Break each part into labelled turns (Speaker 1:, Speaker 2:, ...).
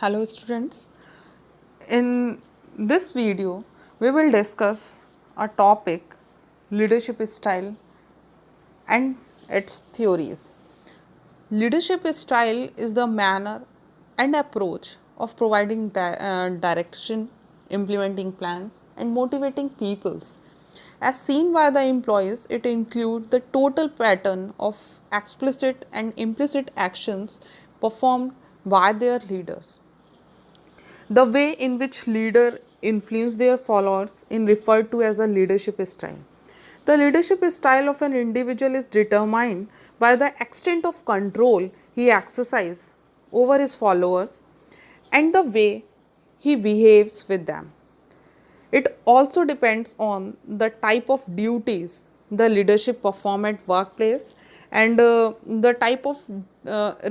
Speaker 1: Hello students, in this video we will discuss a topic leadership style and its theories. Leadership style is the manner and approach of providing direction, implementing plans and motivating peoples. As seen by the employees, it includes the total pattern of explicit and implicit actions performed by their leaders. The way in which leader influence their followers is referred to as a leadership style. The leadership style of an individual is determined by the extent of control he exercises over his followers and the way he behaves with them. It also depends on the type of duties the leadership perform at workplace and the type of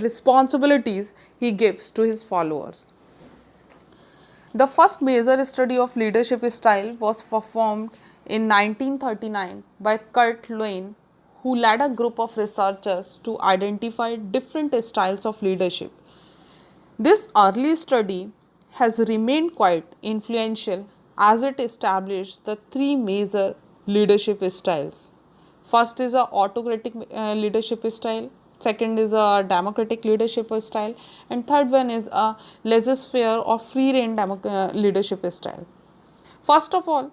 Speaker 1: responsibilities he gives to his followers. The first major study of leadership style was performed in 1939 by Kurt Lewin, who led a group of researchers to identify different styles of leadership. This early study has remained quite influential as it established the three major leadership styles. First is a autocratic leadership style, second is a democratic leadership style, and third one is a laissez-faire or free rein leadership style. First of all,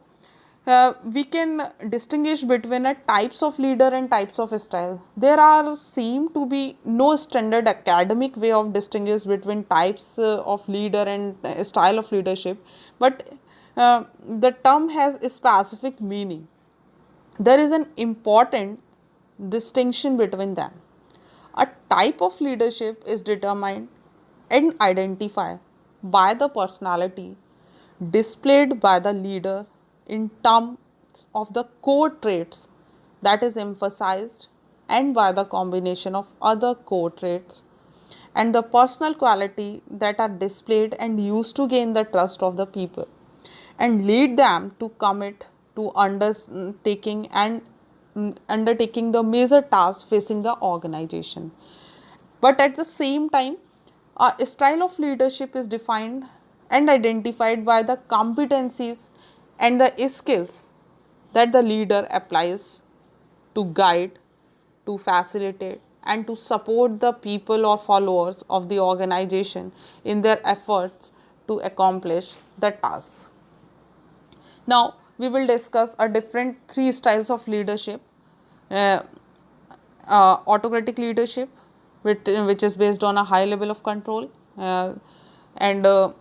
Speaker 1: we can distinguish between a types of leader and types of style. There are seem to be no standard academic way of distinguish between types of leader and style of leadership, but the term has a specific meaning. There is an important distinction between them. A type of leadership is determined and identified by the personality displayed by the leader in terms of the core traits that is emphasized and by the combination of other core traits and the personal quality that are displayed and used to gain the trust of the people and lead them to commit to undertaking the major tasks facing the organization. But at the same time, a style of leadership is defined and identified by the competencies and the skills that the leader applies to guide, to facilitate and to support the people or followers of the organization in their efforts to accomplish the task. Now, we will discuss a different three styles of leadership. Autocratic leadership, which is based on a high level of control, and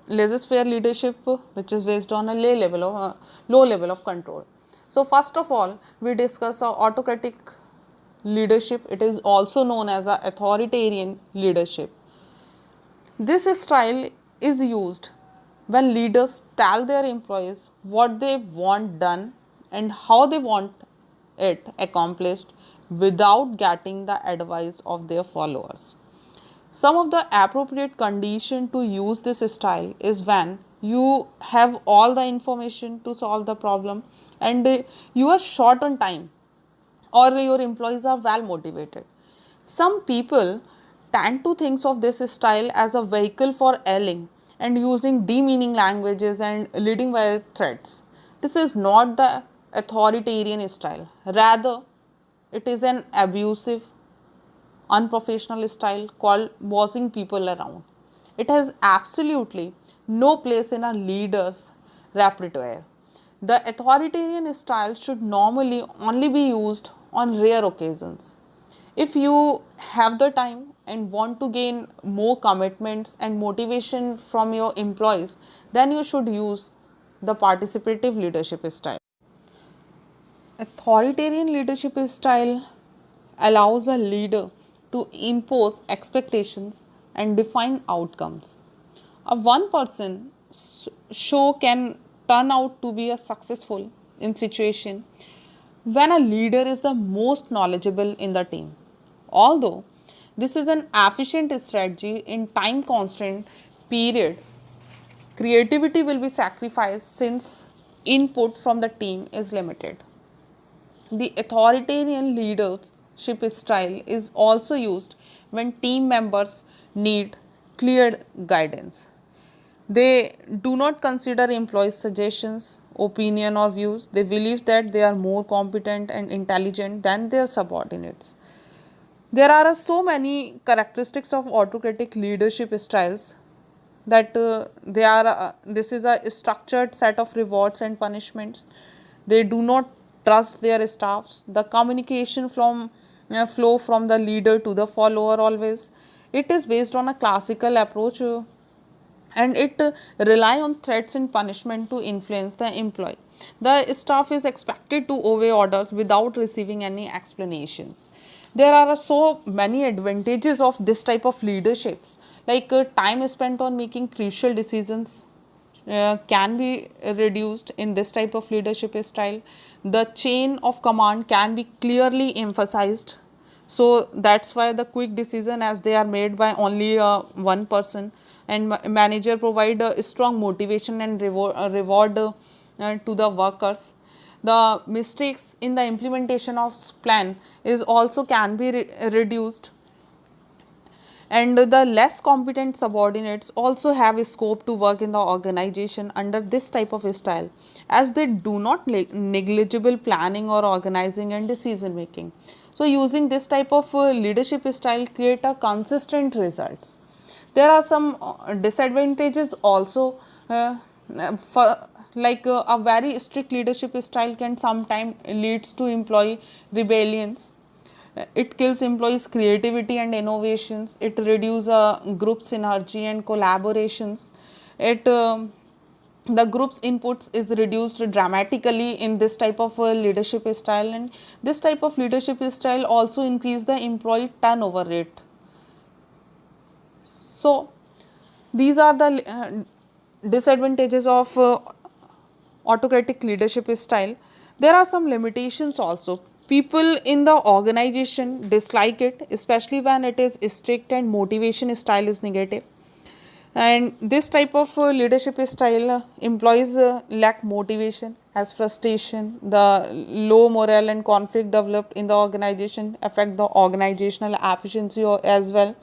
Speaker 1: laissez-faire leadership, which is based on a low level of control. So, first of all, we discuss autocratic leadership. It is also known as a authoritarian leadership. This style is used when leaders tell their employees what they want done and how they want it accomplished without getting the advice of their followers. Some of the appropriate condition to use this style is when you have all the information to solve the problem and you are short on time or your employees are well motivated. Some people tend to think of this style as a vehicle for yelling and using demeaning languages and leading by threats. This is not the authoritarian style. Rather, it is an abusive, unprofessional style called bossing people around. It has absolutely no place in a leader's repertoire. The authoritarian style should normally only be used on rare occasions. If you have the time and want to gain more commitments and motivation from your employees, then you should use the participative leadership style. Authoritarian leadership style allows a leader to impose expectations and define outcomes. A one person show can turn out to be a successful in situation when a leader is the most knowledgeable in the team. Although this is an efficient strategy in time constraint period, creativity will be sacrificed since input from the team is limited. The authoritarian leadership style is also used when team members need clear guidance. They do not consider employees' suggestions, opinion or views. They believe that they are more competent and intelligent than their subordinates. There are so many characteristics of autocratic leadership styles that this is a structured set of rewards and punishments. They do not trust their staffs. The communication from flow from the leader to the follower always. It is based on a classical approach and it rely on threats and punishment to influence the employee. The staff is expected to obey orders without receiving any explanations. There are so many advantages of this type of leaderships, like time spent on making crucial decisions can be reduced in this type of leadership style. The chain of command can be clearly emphasized, so that's why the quick decision as they are made by only one person, and manager provide a strong motivation and reward to the workers. The mistakes in the implementation of plan is also can be reduced, and the less competent subordinates also have a scope to work in the organization under this type of style, as they do not negligible planning or organizing and decision making. So using this type of leadership style create a consistent results. There are some disadvantages also, for like a very strict leadership style can sometimes leads to employee rebellions. It kills employees' creativity and innovations. It reduces group synergy and collaborations. It the group's inputs is reduced dramatically in this type of leadership style, and this type of leadership style also increase the employee turnover rate. So these are the disadvantages of autocratic leadership style. There are some limitations also. People in the organization dislike it, especially when it is strict and motivation style is negative. And this type of leadership style, employees lack motivation, has frustration. The low morale and conflict developed in the organization affect the organizational efficiency as well.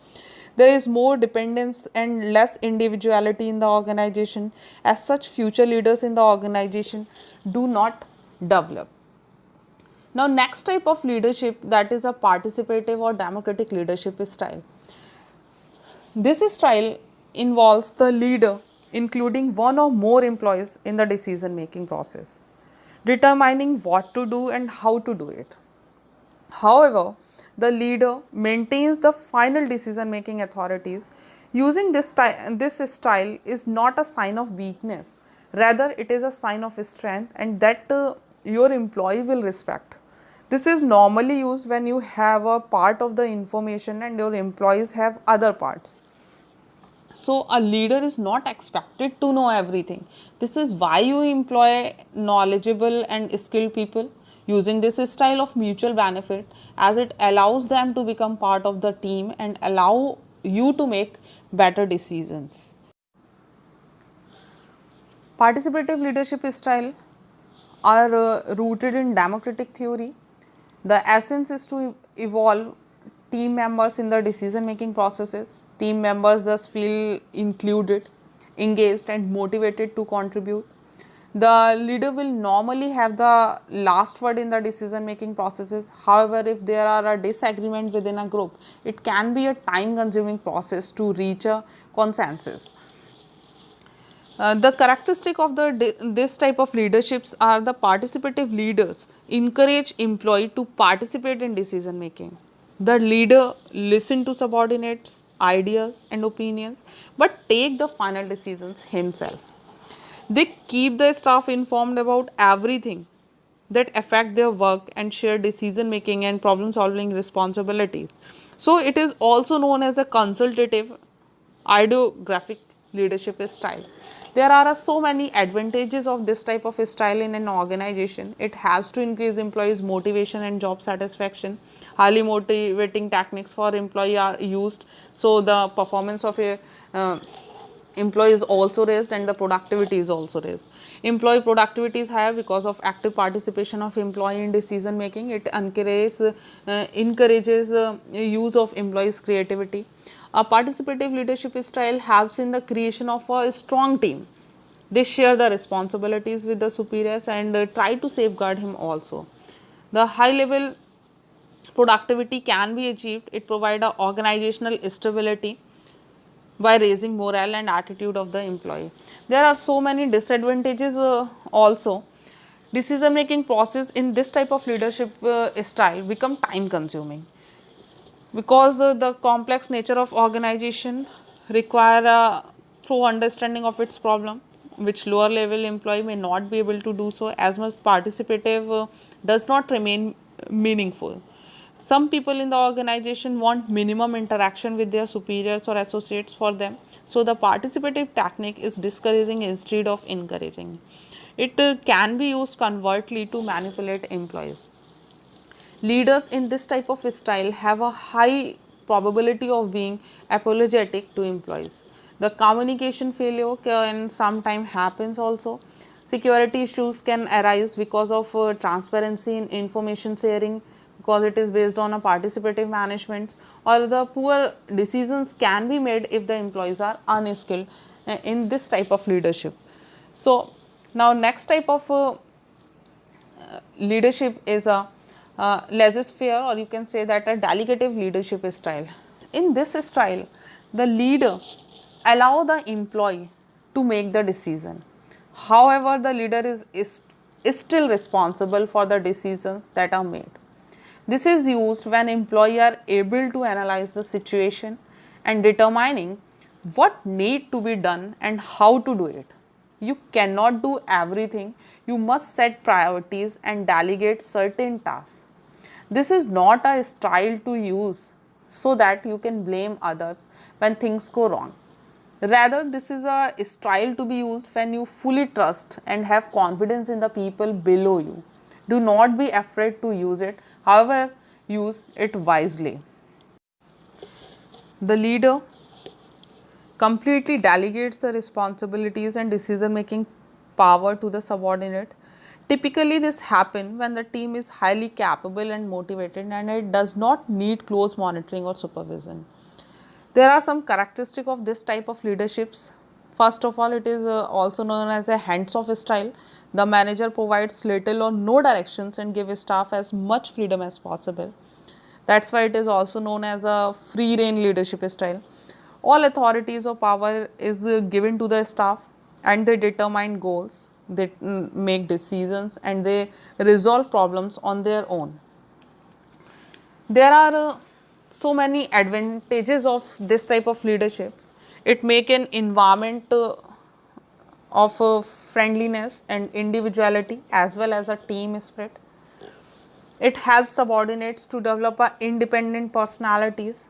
Speaker 1: There is more dependence and less individuality in the organization. As such, future leaders in the organization do not develop. Now, next type of leadership, that is a participative or democratic leadership style. This style involves the leader including one or more employees in the decision making process, determining what to do and how to do it. However, the leader maintains the final decision making authorities. Using this style is not a sign of weakness, rather it is a sign of strength, and that your employee will respect. This is normally used when you have a part of the information and your employees have other parts. So a leader is not expected to know everything. This is why you employ knowledgeable and skilled people. Using this style of mutual benefit, as it allows them to become part of the team and allow you to make better decisions. Participative leadership style are rooted in democratic theory. The essence is to evolve team members in the decision making processes. Team members thus feel included, engaged and motivated to contribute. The leader will normally have the last word in the decision making processes. However, if there are a disagreement within a group, it can be a time consuming process to reach a consensus. The characteristic of this type of leaderships are the participative leaders encourage employee to participate in decision making. The leader listen to subordinates, ideas and opinions, but take the final decisions himself. They keep the staff informed about everything that affect their work and share decision making and problem solving responsibilities. So it is also known as a consultative ideographic leadership style. There are so many advantages of this type of style in an organization. It helps to increase employees' motivation and job satisfaction. Highly motivating techniques for employee are used, so the performance of a employee is also raised and the productivity is also raised. Employee productivity is higher because of active participation of employee in decision making. It encourages use of employees creativity. A participative leadership style helps in the creation of a strong team. They share the responsibilities with the superiors and try to safeguard him also. The high level productivity can be achieved. It provides a organizational stability by raising morale and attitude of the employee. There are so many disadvantages also. Decision making process in this type of leadership style become time consuming because the complex nature of organization require a thorough understanding of its problem, which lower level employee may not be able to do so, as much participative does not remain meaningful. Some people in the organization want minimum interaction with their superiors or associates for them, so the participative technique is discouraging instead of encouraging. It can be used covertly to manipulate employees. Leaders in this type of style have a high probability of being apologetic to employees. The communication failure can sometimes happens also. Security issues can arise because of transparency in information sharing, because it is based on a participative management, or the poor decisions can be made if the employees are unskilled in this type of leadership. So now next type of leadership is a laissez-faire, or you can say that a delegative leadership style. In this style, the leader allow the employee to make the decision. However, the leader is still responsible for the decisions that are made. This is used when employees are able to analyze the situation and determining what need to be done and how to do it. You cannot do everything. You must set priorities and delegate certain tasks. This is not a style to use so that you can blame others when things go wrong. Rather, this is a style to be used when you fully trust and have confidence in the people below you. Do not be afraid to use it. However, use it wisely. The leader completely delegates the responsibilities and decision making power to the subordinate. Typically, this happens when the team is highly capable and motivated and it does not need close monitoring or supervision. There are some characteristics of this type of leaderships. First of all, it is also known as a hands-off style. The manager provides little or no directions and gives staff as much freedom as possible. That's why it is also known as a free rein leadership style. All authorities or power is given to the staff and they determine goals, they make decisions and they resolve problems on their own. There are so many advantages of this type of leaderships. It make an environment of friendliness and individuality as well as a team spirit. It helps subordinates to develop independent personalities.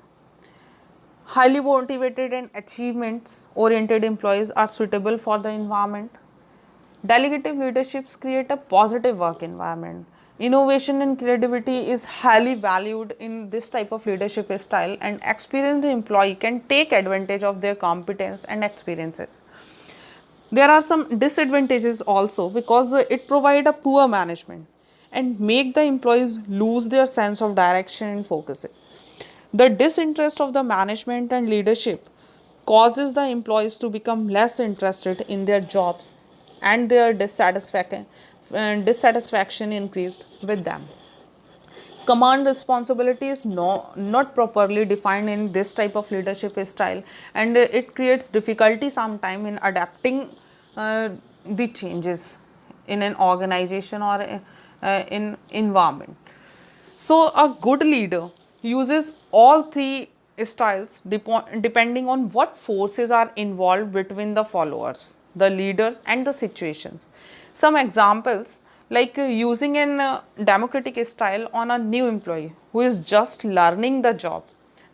Speaker 1: Highly motivated and achievements oriented employees are suitable for the environment. Delegative leaderships create a positive work environment. Innovation and creativity is highly valued in this type of leadership style, and experienced employee can take advantage of their competence and experiences. There are some disadvantages also because it provides a poor management and make the employees lose their sense of direction and focuses. The disinterest of the management and leadership causes the employees to become less interested in their jobs and their dissatisfaction increased with them. Command responsibility is not properly defined in this type of leadership style, and it creates difficulty sometime in adapting the changes in an organization or in environment. So a good leader uses all three styles depending on what forces are involved between the followers, the leaders and the situations. Some examples like using an democratic style on a new employee who is just learning the job.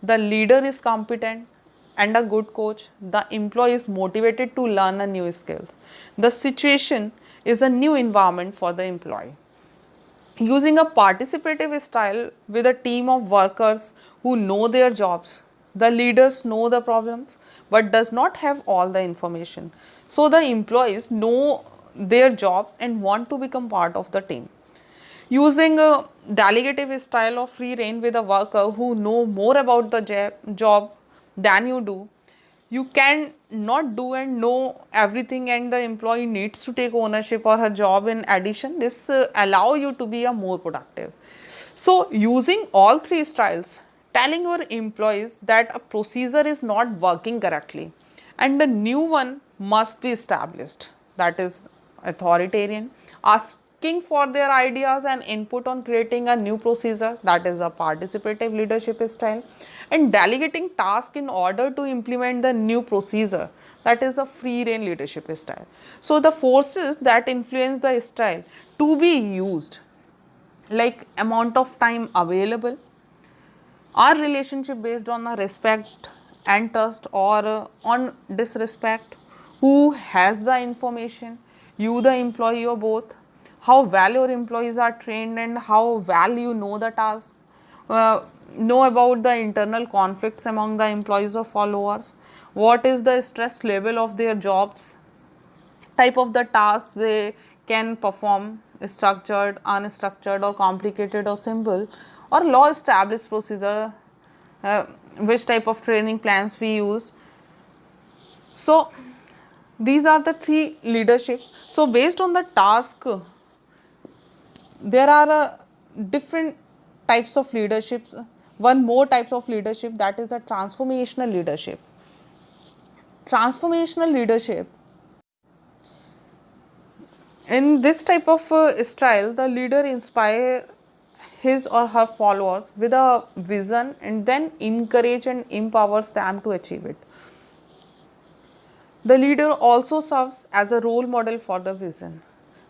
Speaker 1: The leader is competent and a good coach. The employee is motivated to learn a new skills. The situation is a new environment for the employee. Using a participative style with a team of workers who know their jobs. The leaders know the problems but does not have all the information. So the employees know their jobs and want to become part of the team. Using a delegative style of free rein with a worker who know more about the job than you do. You can not do and know everything, and the employee needs to take ownership or her job. In addition, this allow you to be a more productive. So using all three styles, telling your employees that a procedure is not working correctly and a new one must be established, that is authoritarian. Asking for their ideas and input on creating a new procedure, that is a participative leadership style. And delegating tasks in order to implement the new procedure, that is a free rein leadership style. So the forces that influence the style to be used, like amount of time available, our relationship based on a respect and trust or on disrespect, who has the information, you the employee or both, how well your employees are trained and how well you know the task, know about the internal conflicts among the employees or followers, what is the stress level of their jobs, type of the tasks they can perform, structured, unstructured or complicated or simple, or law established procedure, which type of training plans we use. So these are the three leadership. So based on the task, there are different types of leadership. One more type of leadership, that is a transformational leadership. Transformational leadership, in this type of style, the leader inspire his or her followers with a vision and then encourage and empowers them to achieve it. The leader also serves as a role model for the vision.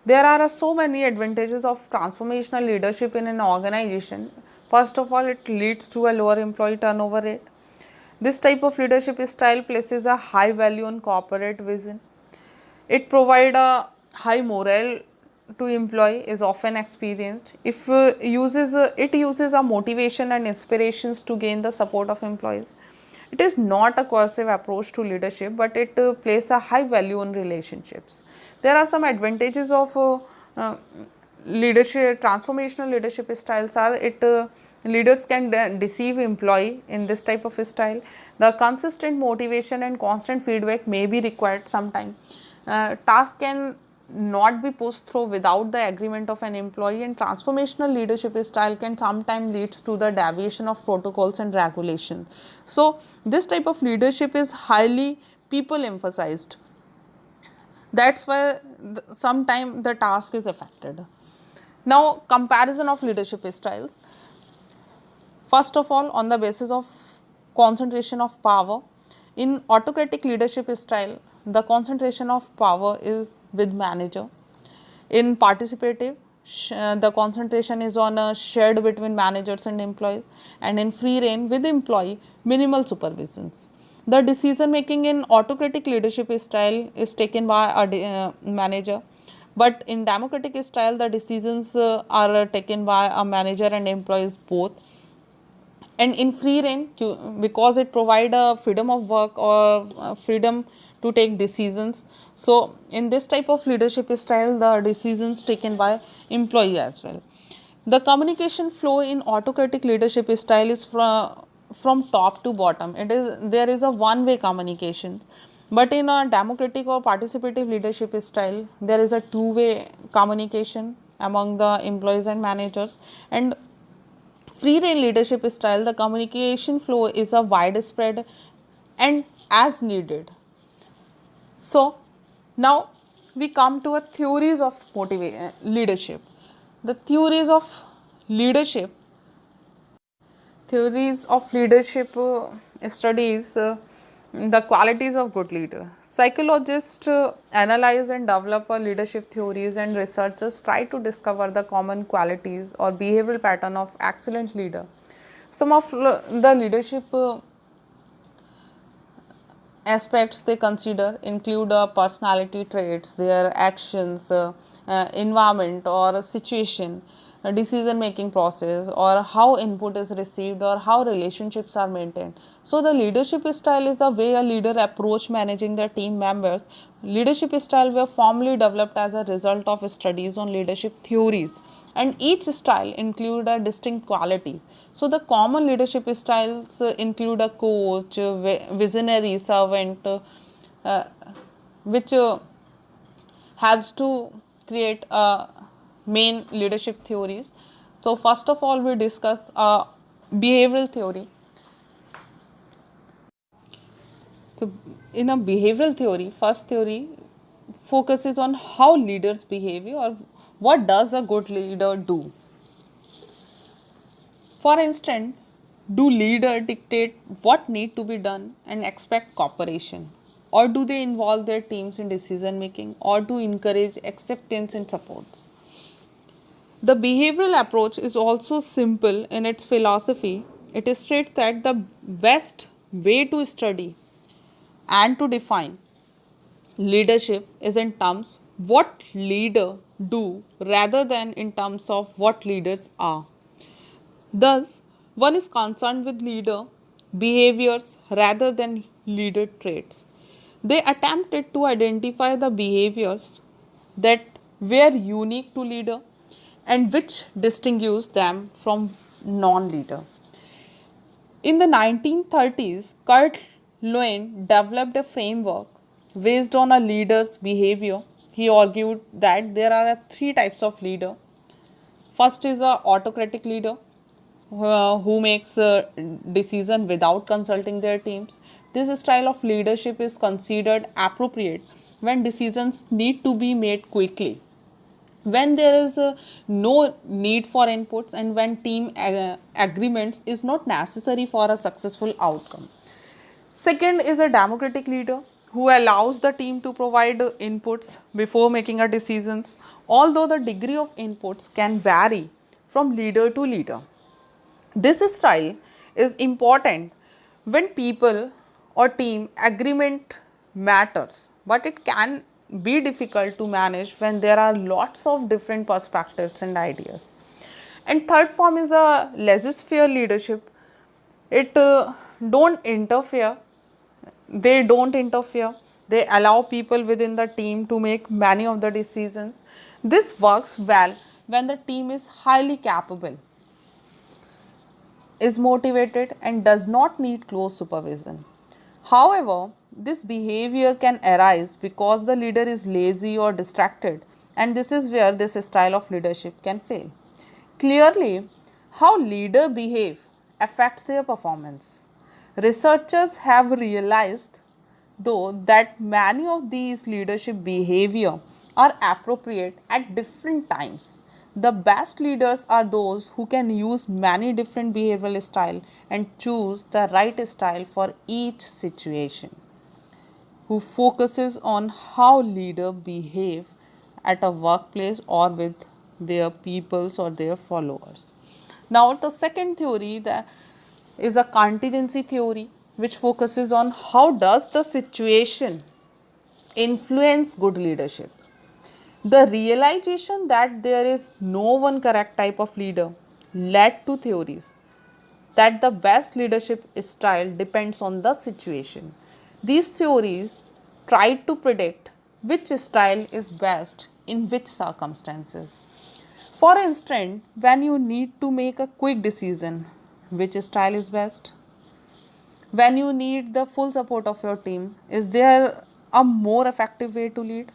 Speaker 1: There are so many advantages of transformational leadership in an organization. First of all, it leads to a lower employee turnover rate. This type of leadership style places a high value on corporate vision. It provides a high morale to employee is often experienced. If it uses a motivation and inspirations to gain the support of employees. It is not a coercive approach to leadership, but it places a high value on relationships. There are some advantages of leadership. Transformational leadership styles are it leaders can deceive employee in this type of style. The consistent motivation and constant feedback may be required sometime. Task can not be pushed through without the agreement of an employee, and transformational leadership style can sometimes leads to the deviation of protocols and regulations. So this type of leadership is highly people emphasized. That's why sometimes the task is affected. Now comparison of leadership styles. First of all, on the basis of concentration of power, in autocratic leadership style, the concentration of power is with manager. In participative, the concentration is on a shared between managers and employees, and in free rein with employee, minimal supervisions. The decision making in autocratic leadership style is taken by a manager, but in democratic style, the decisions are taken by a manager and employees both. And in free rein, because it provide a freedom of work or freedom to take decisions. So in this type of leadership style, the decisions taken by employee as well. The communication flow in autocratic leadership style is from top to bottom. There is a one-way communication. But in a democratic or participative leadership style, there is a two-way communication among the employees and managers. And free rein leadership style, the communication flow is a widespread and as needed. So now we come to a theories of leadership. The theories of leadership studies the qualities of good leader. Psychologists analyze and develop leadership theories, and researchers try to discover the common qualities or behavioral pattern of excellent leader. Some of the leadership aspects they consider include personality traits, their actions, environment or situation, decision making process, or how input is received, or how relationships are maintained. So the leadership style is the way a leader approach managing their team members. Leadership style were formally developed as a result of studies on leadership theories, and each style include a distinct quality. So the common leadership styles include a coach, visionary, servant, uh, which helps to create main leadership theories. So first of all, we discuss behavioral theory. So in a behavioral theory, first theory focuses on how leaders behave, or what does a good leader do. For instance, do leaders dictate what need to be done and expect cooperation, or do they involve their teams in decision making, or to encourage acceptance and supports? The behavioral approach is also simple in its philosophy. It states that the best way to study and to define leadership is in terms what leader do rather than in terms of what leaders are. Thus, one is concerned with leader behaviors rather than leader traits. They attempted to identify the behaviors that were unique to leader and which distinguish them from non-leader. In the 1930s, Kurt Lewin developed a framework based on a leader's behavior. He argued that there are three types of leader. First is a autocratic leader who makes a decision without consulting their teams. This style of leadership is considered appropriate when decisions need to be made quickly, when there is no need for inputs, and when team agreements is not necessary for a successful outcome. Second is a democratic leader who allows the team to provide inputs before making a decisions, although the degree of inputs can vary from leader to leader. This style is important when people or team agreement matters, but it can be difficult to manage when there are lots of different perspectives and ideas. And third form is a laissez-faire leadership. It don't interfere. They don't interfere. They allow people within the team to make many of the decisions. This works well when the team is highly capable, is motivated, and does not need close supervision. However, this behavior can arise because the leader is lazy or distracted, and this is where this style of leadership can fail. Clearly, how leaders behave affects their performance. Researchers have realized, though, that many of these leadership behavior are appropriate at different times. The best leaders are those who can use many different behavioral styles and choose the right style for each situation, who focuses on how leaders behave at a workplace or with their peoples or their followers. Now, the second theory that is a contingency theory, which focuses on how does the situation influence good leadership. The realization that there is no one correct type of leader led to theories that the best leadership style depends on the situation. These theories tried to predict which style is best in which circumstances. For instance, when you need to make a quick decision, which style is best? When you need the full support of your team, is there a more effective way to lead?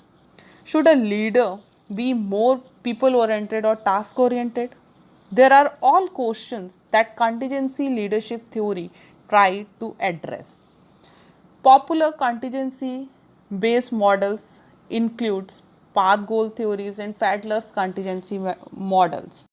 Speaker 1: Should a leader be more people oriented or task oriented? There are all questions that contingency leadership theory try to address. Popular contingency based models includes path goal theories and Fadler's contingency models.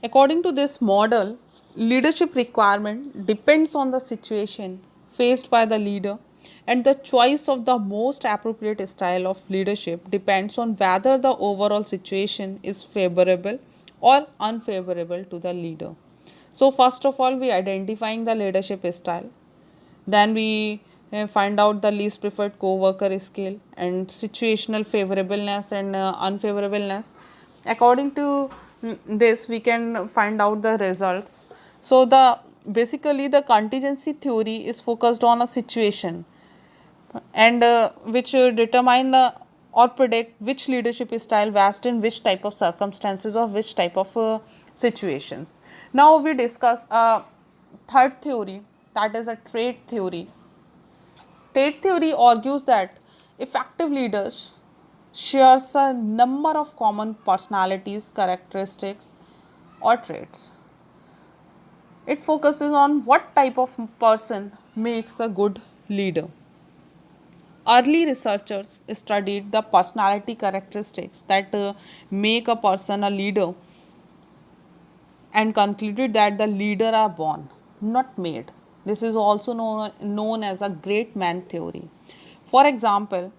Speaker 1: According to this model, leadership requirement depends on the situation faced by the leader, and the choice of the most appropriate style of leadership depends on whether the overall situation is favorable or unfavorable to the leader. So first of all, we identifying the leadership style. Then we find out the least preferred co-worker scale and situational favorableness and unfavorableness. According to this we can find out the results. So basically the contingency theory is focused on a situation and which determine or predict which leadership style best in which type of circumstances or which type of situations. Now we discuss a third theory, that is a trait theory. Trait theory argues that effective leaders shares a number of common personalities, characteristics or traits. It focuses on what type of person makes a good leader. Early researchers studied the personality characteristics that make a person a leader and concluded that the leader are born, not made. This is also known as a great man theory. For example,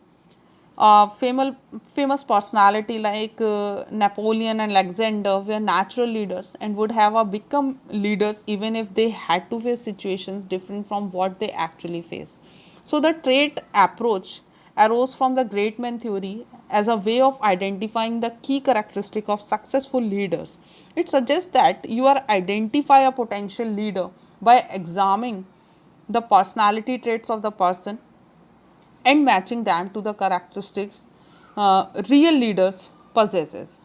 Speaker 1: famous personality like Napoleon and Alexander were natural leaders and would have become leaders even if they had to face situations different from what they actually face. So the trait approach arose from the great man theory as a way of identifying the key characteristic of successful leaders. It suggests that you are identify a potential leader by examining the personality traits of the person and matching them to the characteristics real leaders possesses.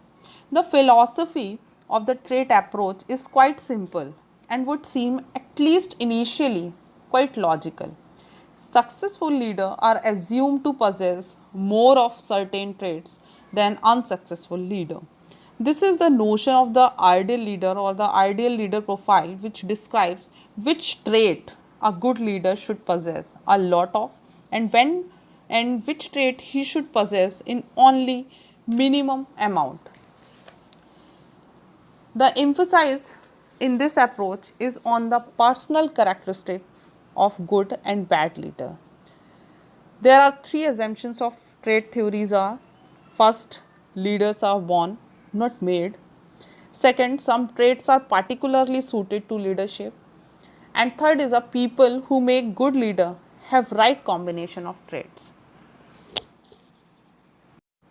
Speaker 1: The philosophy of the trait approach is quite simple and would seem at least initially quite logical. Successful leaders are assumed to possess more of certain traits than unsuccessful leader. This is the notion of the ideal leader or the ideal leader profile, which describes which trait a good leader should possess a lot of and when and which trait he should possess in only minimum amount. The emphasis in this approach is on the personal characteristics of good and bad leader. There are three assumptions of trait theories are: first, leaders are born, not made; second, some traits are particularly suited to leadership; and third is a people who make good leader have right combination of traits.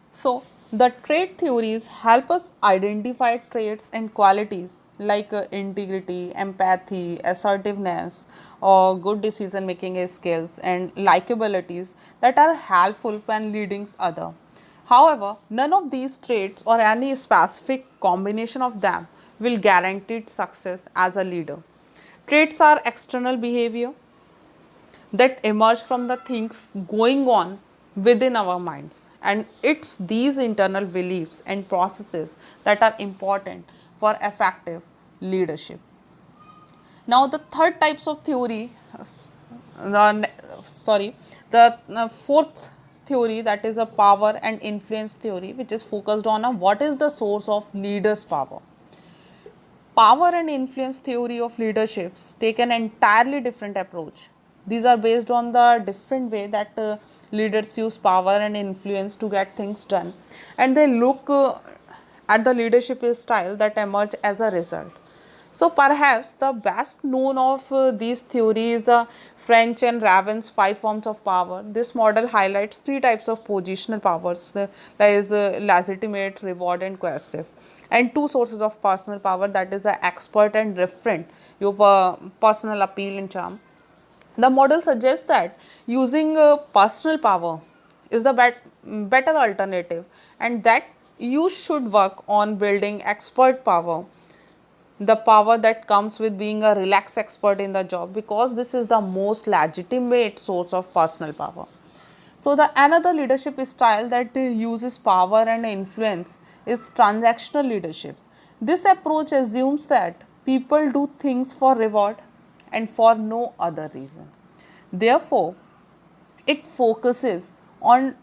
Speaker 1: So, the trait theories help us identify traits and qualities like integrity, empathy, assertiveness, or good decision making skills and likabilities that are helpful when leading others. However, none of these traits or any specific combination of them will guarantee success as a leader. Traits are external behavior that emerge from the things going on within our minds, and it's these internal beliefs and processes that are important for effective leadership. Now the third types of theory the sorry the fourth theory, that is a power and influence theory, which is focused on what is the source of leaders power. Power and influence theory of leaderships take an entirely different approach. These are based on the different way that leaders use power and influence to get things done, and they look at the leadership style that emerge as a result. So perhaps the best known of these theories are French and Raven's 5 forms of power. This model highlights 3 types of positional powers, that is legitimate, reward and coercive, and 2 sources of personal power, that is expert and referent, your personal appeal and charm. The model suggests that using personal power is the better alternative, and that you should work on building expert power, the power that comes with being a relaxed expert in the job, because this is the most legitimate source of personal power. So the another leadership style that uses power and influence is transactional leadership. This approach assumes that people do things for reward and for no other reason. Therefore, it focuses on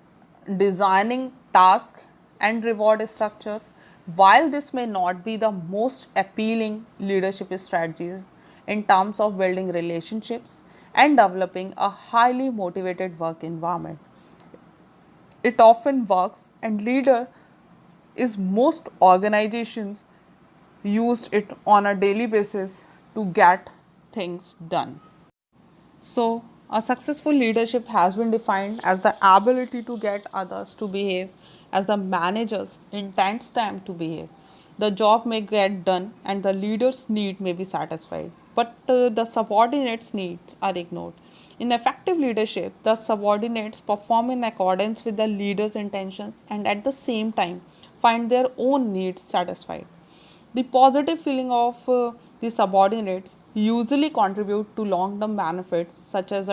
Speaker 1: designing task and reward structures. While this may not be the most appealing leadership strategies in terms of building relationships and developing a highly motivated work environment, it often works, and leader is most organizations used it on a daily basis to get things done. So a successful leadership has been defined as the ability to get others to behave as the managers intends them to behave. the job may get done and the leader's need may be satisfied, but the subordinates' needs are ignored. In effective leadership, the subordinates perform in accordance with the leader's intentions and at the same time find their own needs satisfied. The positive feeling of the subordinates usually contribute to long-term benefits such as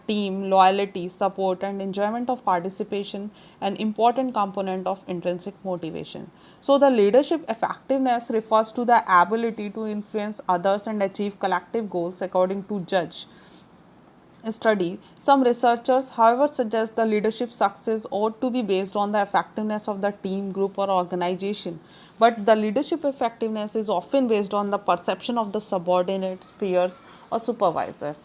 Speaker 1: team, loyalty, support and enjoyment of participation, an important component of intrinsic motivation. So the leadership effectiveness refers to the ability to influence others and achieve collective goals according to judge study. Some researchers, however, suggest the leadership success ought to be based on the effectiveness of the team, group, or organization. But the leadership effectiveness is often based on the perception of the subordinates, peers, or supervisors.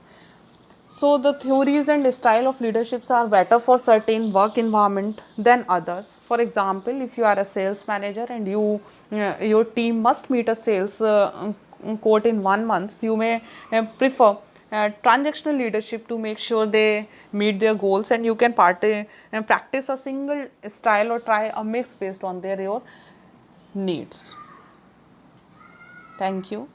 Speaker 1: So, the theories and style of leaderships are better for certain work environment than others. For example, if you are a sales manager and your team must meet a sales quote in 1 month, you may prefer transactional leadership to make sure they meet their goals, and you can practice a single style or try a mix based on your needs. Thank you.